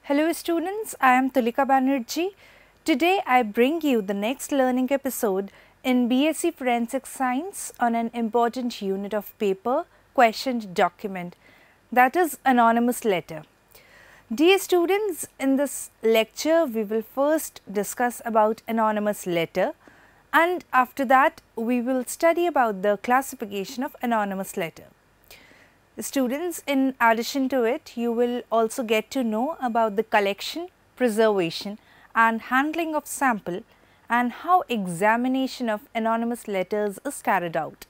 Hello students, I am Tulika Banerjee. Today I bring you the next learning episode in BSc Forensic Science on an important unit of paper, questioned document, that is anonymous letter. Dear students, in this lecture we will first discuss about anonymous letter, and after that we will study about the classification of anonymous letter. Students, in addition to it, you will also get to know about the collection, preservation and handling of sample and how examination of anonymous letters is carried out.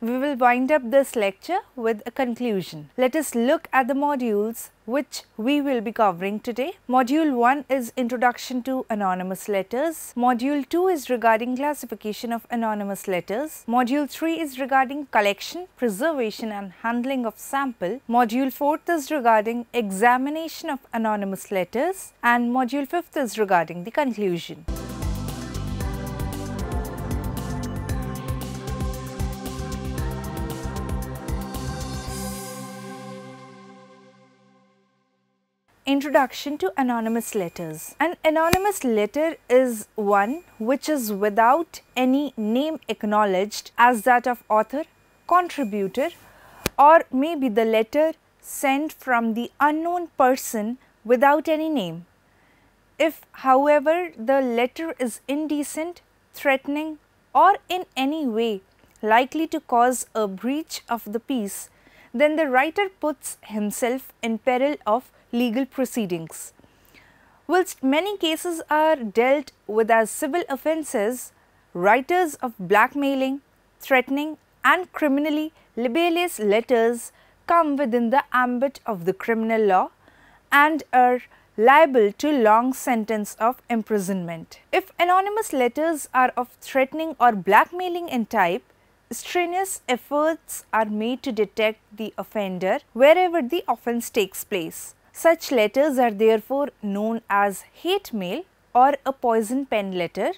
We will wind up this lecture with a conclusion. Let us look at the modules which we will be covering today. Module 1 is Introduction to Anonymous Letters. Module 2 is regarding classification of anonymous letters. Module 3 is regarding collection, preservation and handling of sample. Module 4 is regarding examination of anonymous letters, and Module 5 is regarding the conclusion. Introduction to anonymous letters. An anonymous letter is one which is without any name acknowledged as that of author, contributor, or maybe the letter sent from the unknown person without any name. If, however, the letter is indecent, threatening, or in any way likely to cause a breach of the peace, then the writer puts himself in peril of legal proceedings. Whilst many cases are dealt with as civil offences, writers of blackmailing, threatening and criminally libellous letters come within the ambit of the criminal law and are liable to long sentence of imprisonment. If anonymous letters are of threatening or blackmailing in type, strenuous efforts are made to detect the offender wherever the offence takes place. Such letters are therefore known as hate mail or a poison pen letter,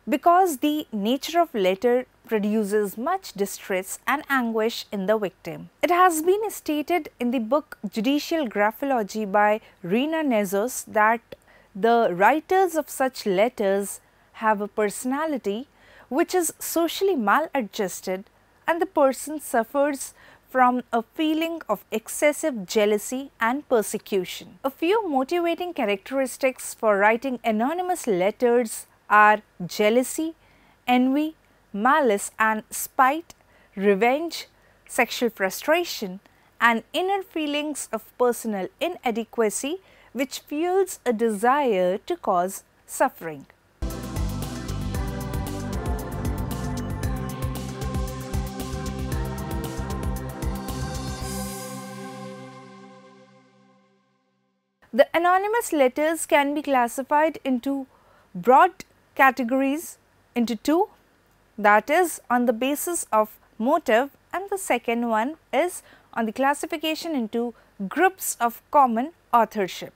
because the nature of letter produces much distress and anguish in the victim. It has been stated in the book Judicial Graphology by Rena Nezos that the writers of such letters have a personality which is socially maladjusted, and the person suffers from a feeling of excessive jealousy and persecution. A few motivating characteristics for writing anonymous letters are jealousy, envy, malice and spite, revenge, sexual frustration, and inner feelings of personal inadequacy which fuels a desire to cause suffering. The anonymous letters can be classified into broad categories into two, that is on the basis of motive, and the second one is on the classification into groups of common authorship.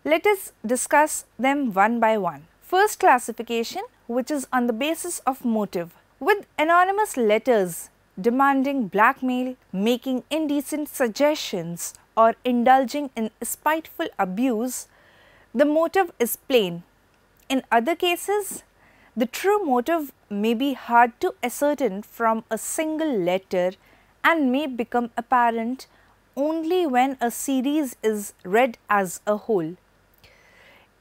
Let us discuss them one by one. First classification, which is on the basis of motive. With anonymous letters demanding blackmail, making indecent suggestions or indulging in spiteful abuse, the motive is plain. In other cases, the true motive may be hard to ascertain from a single letter and may become apparent only when a series is read as a whole.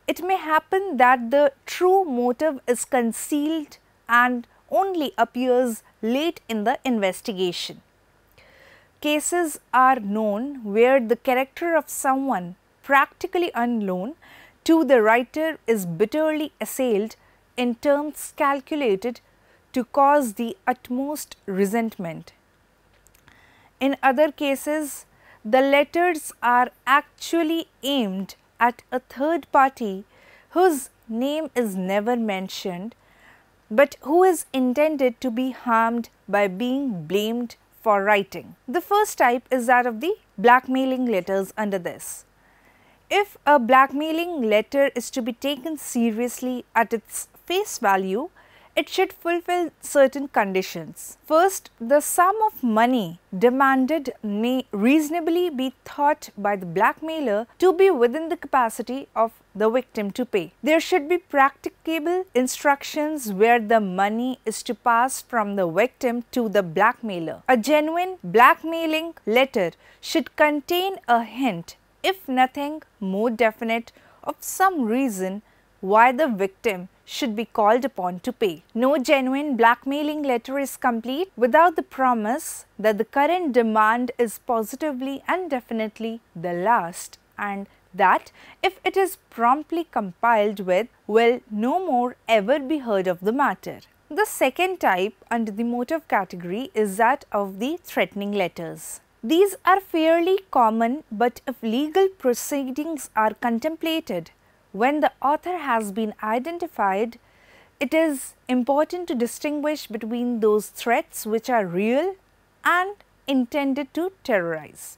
It may happen that the true motive is concealed and only appears late in the investigation. Cases are known where the character of someone practically unknown to the writer is bitterly assailed in terms calculated to cause the utmost resentment. In other cases, the letters are actually aimed at a third party whose name is never mentioned, but who is intended to be harmed by being blamed for writing. The first type is that of the blackmailing letters under this. If a blackmailing letter is to be taken seriously at its face value, it should fulfill certain conditions. First, the sum of money demanded may reasonably be thought by the blackmailer to be within the capacity of the victim to pay. There should be practicable instructions where the money is to pass from the victim to the blackmailer. A genuine blackmailing letter should contain a hint, if nothing more definite, of some reason why the victim should be called upon to pay. No genuine blackmailing letter is complete without the promise that the current demand is positively and definitely the last, and that if it is promptly complied with, will no more ever be heard of the matter. The second type under the motive category is that of the threatening letters. These are fairly common, but if legal proceedings are contemplated, when the author has been identified, it is important to distinguish between those threats which are real and intended to terrorize,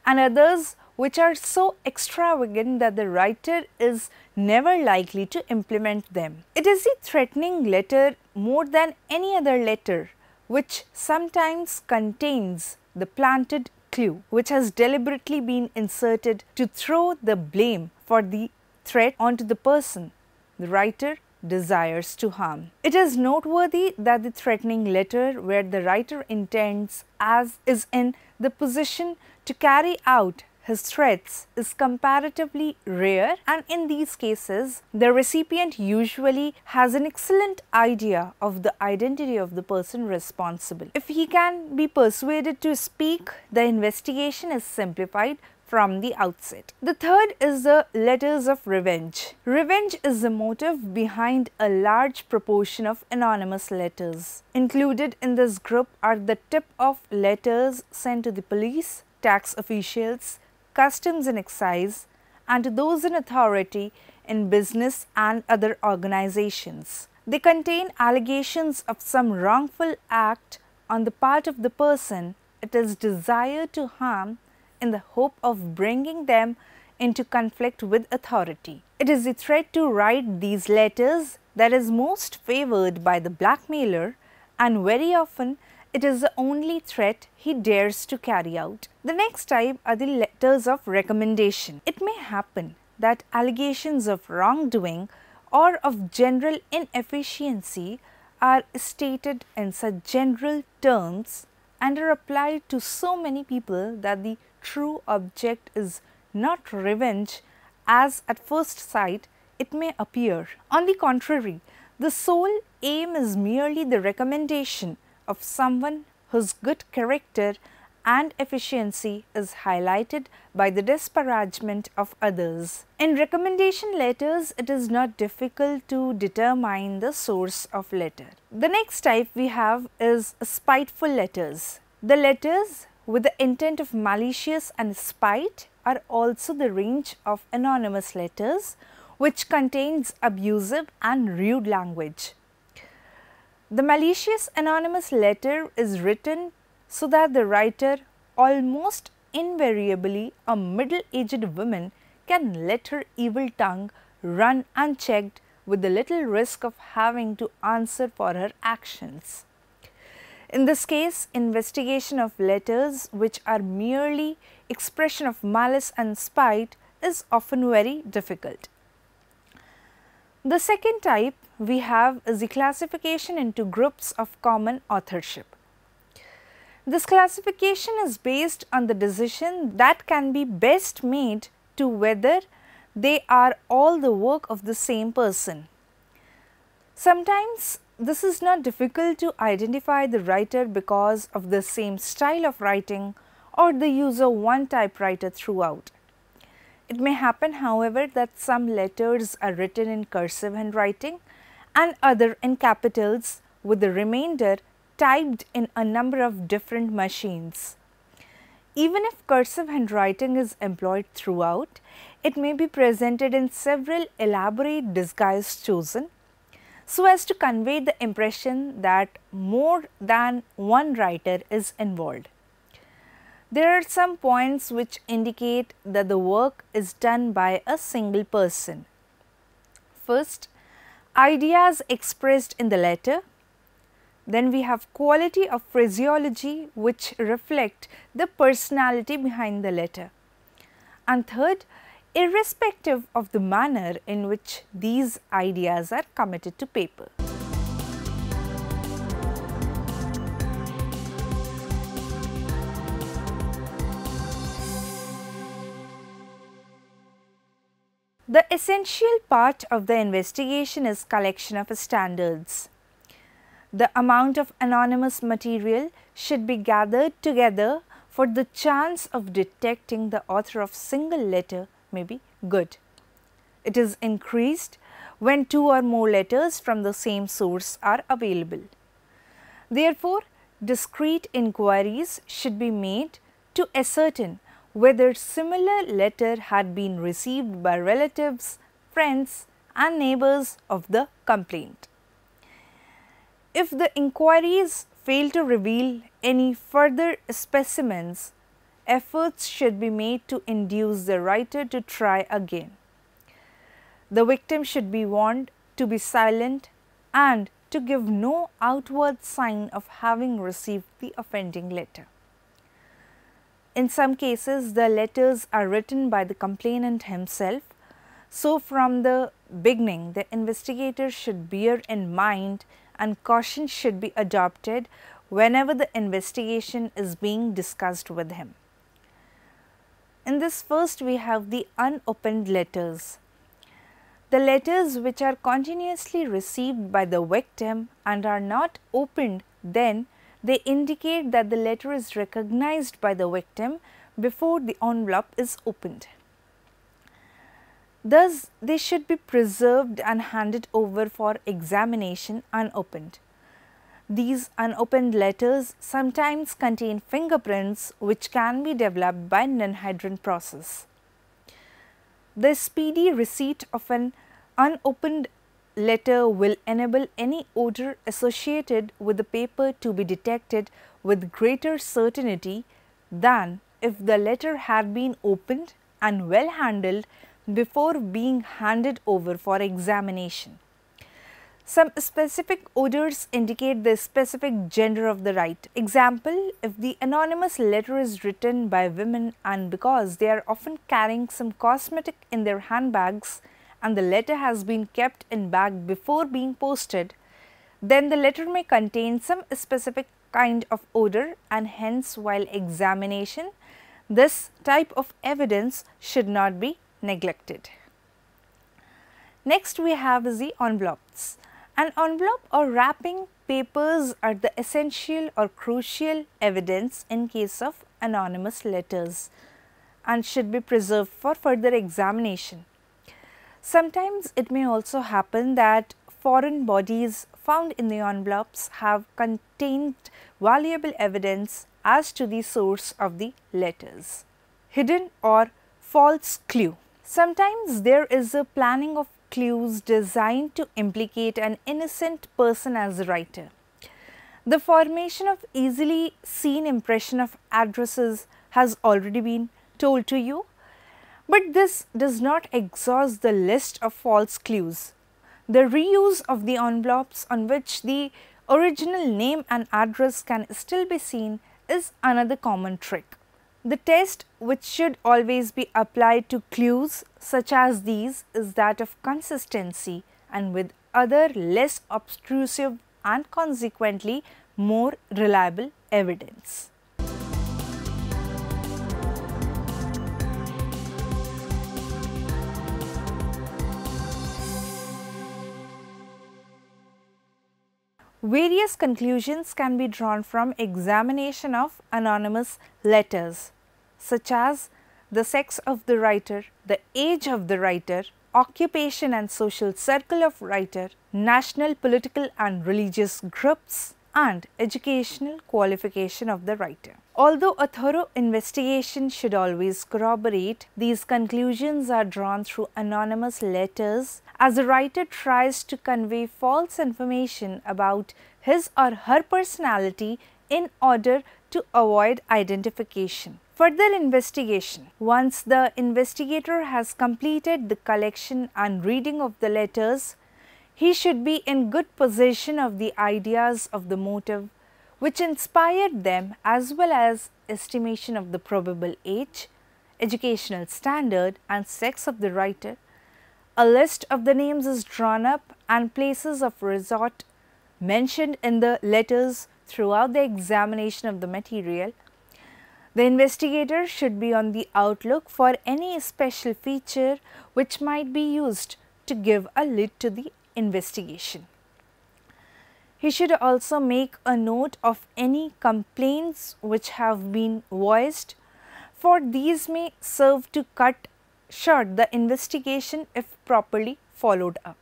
and others which are so extravagant that the writer is never likely to implement them. It is the threatening letter more than any other letter which sometimes contains the planted clue which has deliberately been inserted to throw the blame for the threat onto the person the writer desires to harm. It is noteworthy that the threatening letter where the writer intends as is in the position to carry out his threats is comparatively rare, and in these cases the recipient usually has an excellent idea of the identity of the person responsible. If he can be persuaded to speak, the investigation is simplified from the outset. The third is the letters of revenge. Revenge is the motive behind a large proportion of anonymous letters. Included in this group are the tip-off letters sent to the police, tax officials, customs and excise, and to those in authority in business and other organizations. They contain allegations of some wrongful act on the part of the person it is desired to harm in the hope of bringing them into conflict with authority. It is the threat to write these letters that is most favored by the blackmailer, and very often it is the only threat he dares to carry out. The next type are the letters of recommendation. It may happen that allegations of wrongdoing or of general inefficiency are stated in such general terms and are applied to so many people that the true object is not revenge as at first sight it may appear. On the contrary, the sole aim is merely the recommendation of someone whose good character and efficiency is highlighted by the disparagement of others. In recommendation letters, it is not difficult to determine the source of letter. The next type we have is spiteful letters. The letters with the intent of malicious and spite are also the range of anonymous letters which contains abusive and rude language. The malicious anonymous letter is written so that the writer, almost invariably a middle-aged woman, can let her evil tongue run unchecked with the little risk of having to answer for her actions. In this case, investigation of letters which are merely expression of malice and spite is often very difficult. The second type we have is the classification into groups of common authorship. This classification is based on the decision that can be best made to whether they are all the work of the same person. Sometimes this is not difficult to identify the writer because of the same style of writing or the use of one typewriter throughout. It may happen, however, that some letters are written in cursive handwriting and other in capitals, with the remainder typed in a number of different machines. Even if cursive handwriting is employed throughout, it may be presented in several elaborate disguises chosen so as to convey the impression that more than one writer is involved. There are some points which indicate that the work is done by a single person. First, ideas expressed in the letter. Then we have quality of phraseology which reflect the personality behind the letter. And third, irrespective of the manner in which these ideas are committed to paper. The essential part of the investigation is collection of standards. The amount of anonymous material should be gathered together for the chance of detecting the author of single letter may be good. It is increased when 2 or more letters from the same source are available. Therefore, discrete inquiries should be made to ascertain whether similar letter had been received by relatives, friends and neighbors of the complainant. If the inquiries fail to reveal any further specimens, efforts should be made to induce the writer to try again. The victim should be warned to be silent and to give no outward sign of having received the offending letter. In some cases, the letters are written by the complainant himself, so from the beginning the investigator should bear in mind and caution should be adopted whenever the investigation is being discussed with him. In this first we have the unopened letters. The letters which are continuously received by the victim and are not opened, then they indicate that the letter is recognized by the victim before the envelope is opened. Thus, they should be preserved and handed over for examination unopened. These unopened letters sometimes contain fingerprints which can be developed by non-hydrin process. The speedy receipt of an unopened letter will enable any odor associated with the paper to be detected with greater certainty than if the letter had been opened and well handled before being handed over for examination. Some specific odors indicate the specific gender of the writer. Example, if the anonymous letter is written by women and because they are often carrying some cosmetic in their handbags and the letter has been kept in bag before being posted, then the letter may contain some specific kind of odor and hence while examination, this type of evidence should not be neglected. Next we have the envelopes. An envelope or wrapping papers are the essential or crucial evidence in case of anonymous letters and should be preserved for further examination. Sometimes it may also happen that foreign bodies found in the envelopes have contained valuable evidence as to the source of the letters. Hidden or false clue. Sometimes there is a planning of clues designed to implicate an innocent person as a writer. The formation of easily seen impression of addresses has already been told to you, but this does not exhaust the list of false clues. The reuse of the envelopes on which the original name and address can still be seen is another common trick. The test which should always be applied to clues such as these is that of consistency and with other less obtrusive and consequently more reliable evidence. Various conclusions can be drawn from examination of anonymous letters, such as the sex of the writer, the age of the writer, occupation and social circle of writer, national, political and religious groups, and educational qualification of the writer. Although a thorough investigation should always corroborate, these conclusions are drawn through anonymous letters as the writer tries to convey false information about his or her personality in order to avoid identification. Further investigation. Once the investigator has completed the collection and reading of the letters, He should be in good possession of the ideas of the motive which inspired them, as well as estimation of the probable age, educational standard and sex of the writer. A list of the names is drawn up and places of resort mentioned in the letters throughout the examination of the material. The investigator should be on the outlook for any special feature which might be used to give a lead to the investigation. He should also make a note of any complaints which have been voiced, for these may serve to cut short the investigation if properly followed up.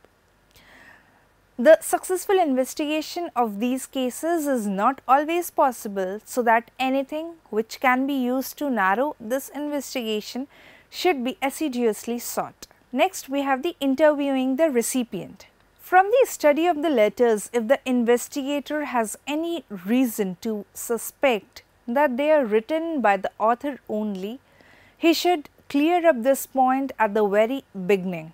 The successful investigation of these cases is not always possible, so that anything which can be used to narrow this investigation should be assiduously sought. Next, we have the interviewing the recipient. From the study of the letters, if the investigator has any reason to suspect that they are written by the author only, he should clear up this point at the very beginning.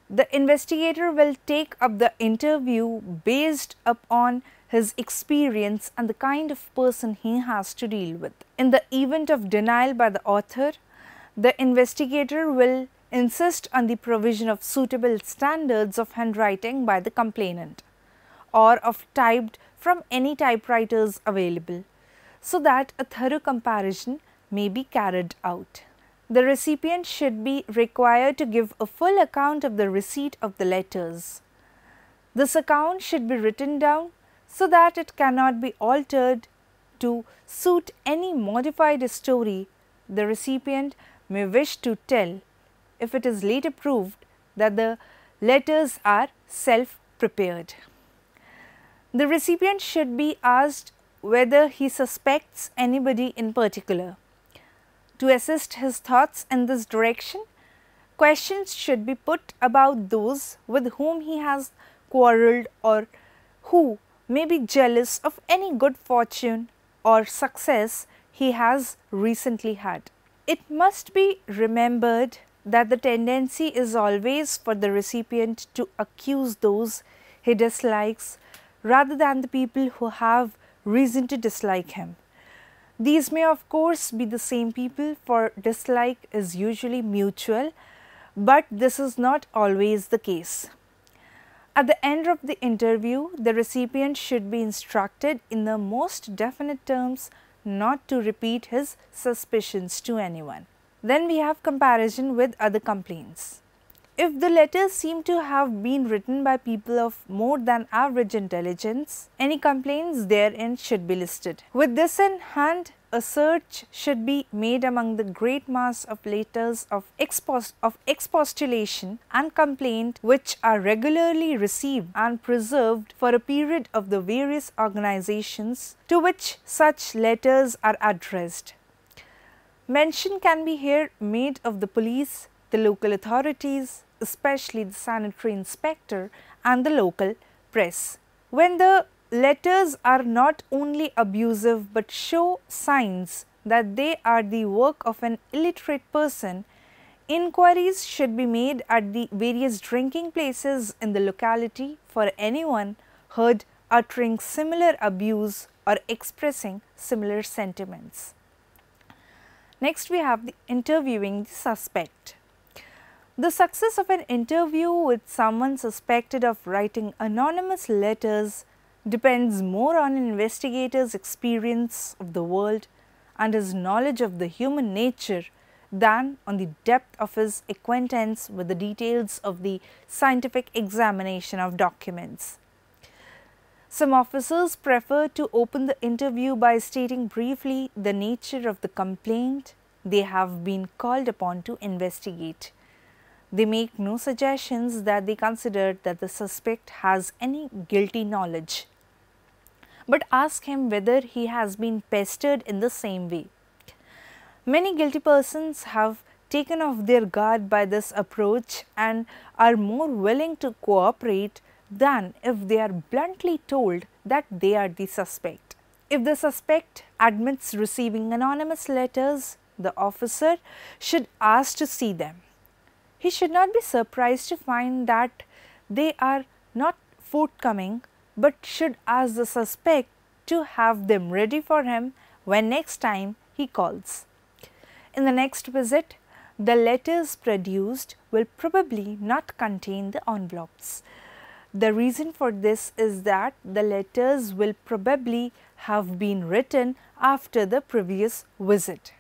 The investigator will take up the interview based upon his experience and the kind of person he has to deal with. In the event of denial by the author, the investigator will insist on the provision of suitable standards of handwriting by the complainant or of typed from any typewriters available, so that a thorough comparison may be carried out. The recipient should be required to give a full account of the receipt of the letters. This account should be written down so that it cannot be altered to suit any modified story the recipient may wish to tell, if it is later proved that the letters are self-prepared. The recipient should be asked whether he suspects anybody in particular. To assist his thoughts in this direction, questions should be put about those with whom he has quarrelled or who may be jealous of any good fortune or success he has recently had. It must be remembered that the tendency is always for the recipient to accuse those he dislikes rather than the people who have reason to dislike him. These may of course be the same people, for dislike is usually mutual, but this is not always the case. At the end of the interview, the recipient should be instructed in the most definite terms not to repeat his suspicions to anyone. Then we have comparison with other complaints. If the letters seem to have been written by people of more than average intelligence, any complaints therein should be listed. With this in hand, a search should be made among the great mass of letters of expostulation and complaint which are regularly received and preserved for a period of the various organizations to which such letters are addressed. Mention can be here made of the police, the local authorities, especially the sanitary inspector and the local press. When the letters are not only abusive but show signs that they are the work of an illiterate person, inquiries should be made at the various drinking places in the locality for anyone heard uttering similar abuse or expressing similar sentiments. Next, we have the interviewing the suspect. The success of an interview with someone suspected of writing anonymous letters depends more on an investigator's experience of the world and his knowledge of the human nature than on the depth of his acquaintance with the details of the scientific examination of documents. Some officers prefer to open the interview by stating briefly the nature of the complaint they have been called upon to investigate. They make no suggestions that they consider that the suspect has any guilty knowledge, but ask him whether he has been pestered in the same way. Many guilty persons have taken off their guard by this approach and are more willing to cooperate than if they are bluntly told that they are the suspect. If the suspect admits receiving anonymous letters, the officer should ask to see them. He should not be surprised to find that they are not forthcoming but should ask the suspect to have them ready for him when next time he calls. In the next visit, the letters produced will probably not contain the envelopes. The reason for this is that the letters will probably have been written after the previous visit.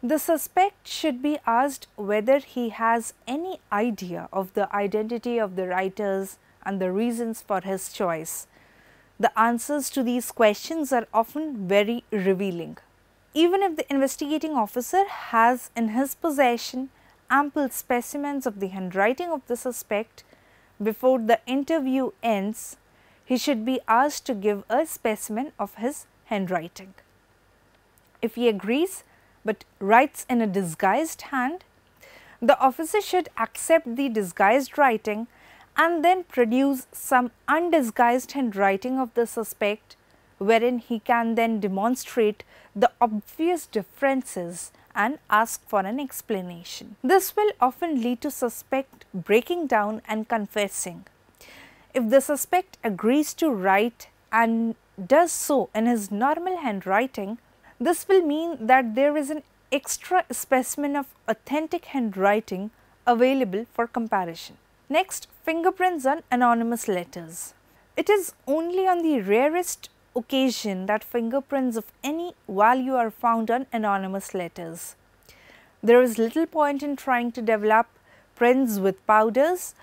The suspect should be asked whether he has any idea of the identity of the writers and the reasons for his choice. The answers to these questions are often very revealing. Even if the investigating officer has in his possession ample specimens of the handwriting of the suspect, before the interview ends, he should be asked to give a specimen of his handwriting. If he agrees but writes in a disguised hand, the officer should accept the disguised writing and then produce some undisguised handwriting of the suspect, wherein he can then demonstrate the obvious differences and ask for an explanation. This will often lead to suspect breaking down and confessing. If the suspect agrees to write and does so in his normal handwriting, this will mean that there is an extra specimen of authentic handwriting available for comparison. Next, fingerprints on anonymous letters. It is only on the rarest occasion that fingerprints of any value are found on anonymous letters. There is little point in trying to develop prints with powders,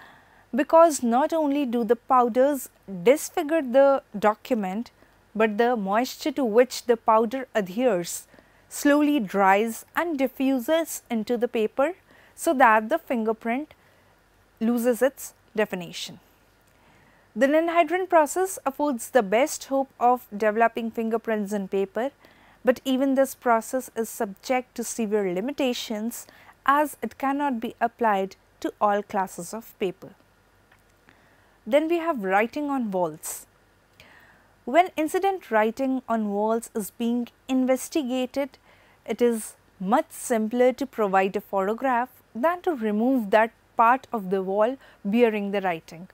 because not only do the powders disfigure the document, but the moisture to which the powder adheres slowly dries and diffuses into the paper, so that the fingerprint loses its definition. The ninhydrin process affords the best hope of developing fingerprints in paper, but even this process is subject to severe limitations, as it cannot be applied to all classes of paper. Then we have writing on walls. When incident writing on walls is being investigated, it is much simpler to provide a photograph than to remove that part of the wall bearing the writing.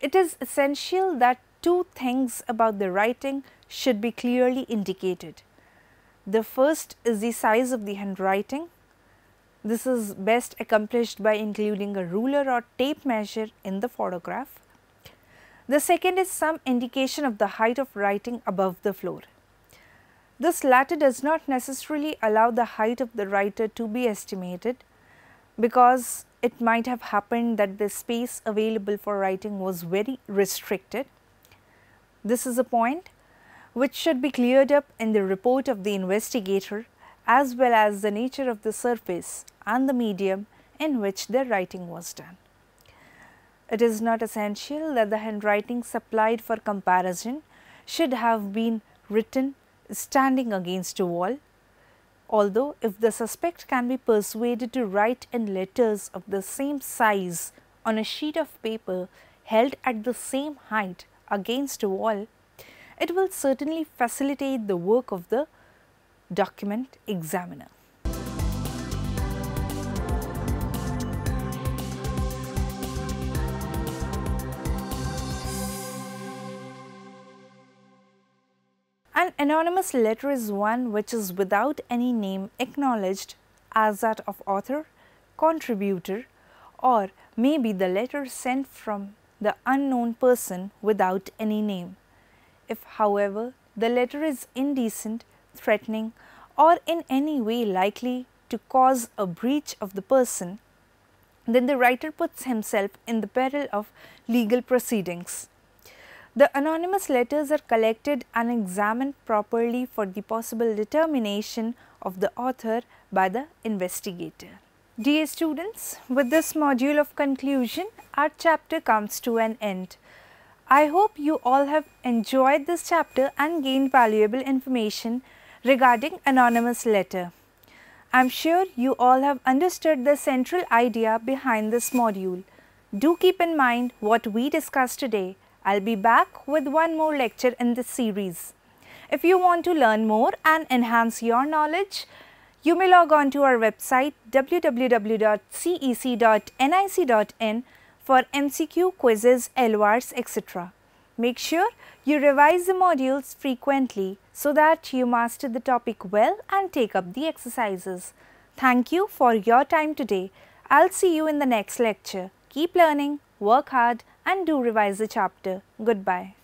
It is essential that two things about the writing should be clearly indicated. The first is the size of the handwriting. This is best accomplished by including a ruler or tape measure in the photograph. The second is some indication of the height of writing above the floor. This latter does not necessarily allow the height of the writer to be estimated, because it might have happened that the space available for writing was very restricted. This is a point which should be cleared up in the report of the investigator, as well as the nature of the surface and the medium in which the writing was done. It is not essential that the handwriting supplied for comparison should have been written standing against a wall, although if the suspect can be persuaded to write in letters of the same size on a sheet of paper held at the same height against a wall, it will certainly facilitate the work of the document examiner. An anonymous letter is one which is without any name acknowledged as that of author, contributor, or may be the letter sent from the unknown person without any name. If, however, the letter is indecent, threatening, or in any way likely to cause a breach of the person, then the writer puts himself in the peril of legal proceedings. The anonymous letters are collected and examined properly for the possible determination of the author by the investigator. Dear students, with this module of conclusion, our chapter comes to an end. I hope you all have enjoyed this chapter and gained valuable information regarding anonymous letter. I am sure you all have understood the central idea behind this module. Do keep in mind what we discussed today. I'll be back with one more lecture in this series. If you want to learn more and enhance your knowledge, you may log on to our website www.cec.nic.in, for MCQ, quizzes, LORs, etc. Make sure you revise the modules frequently so that you master the topic well and take up the exercises. Thank you for your time today. I'll see you in the next lecture. Keep learning, work hard and do revise the chapter. Goodbye.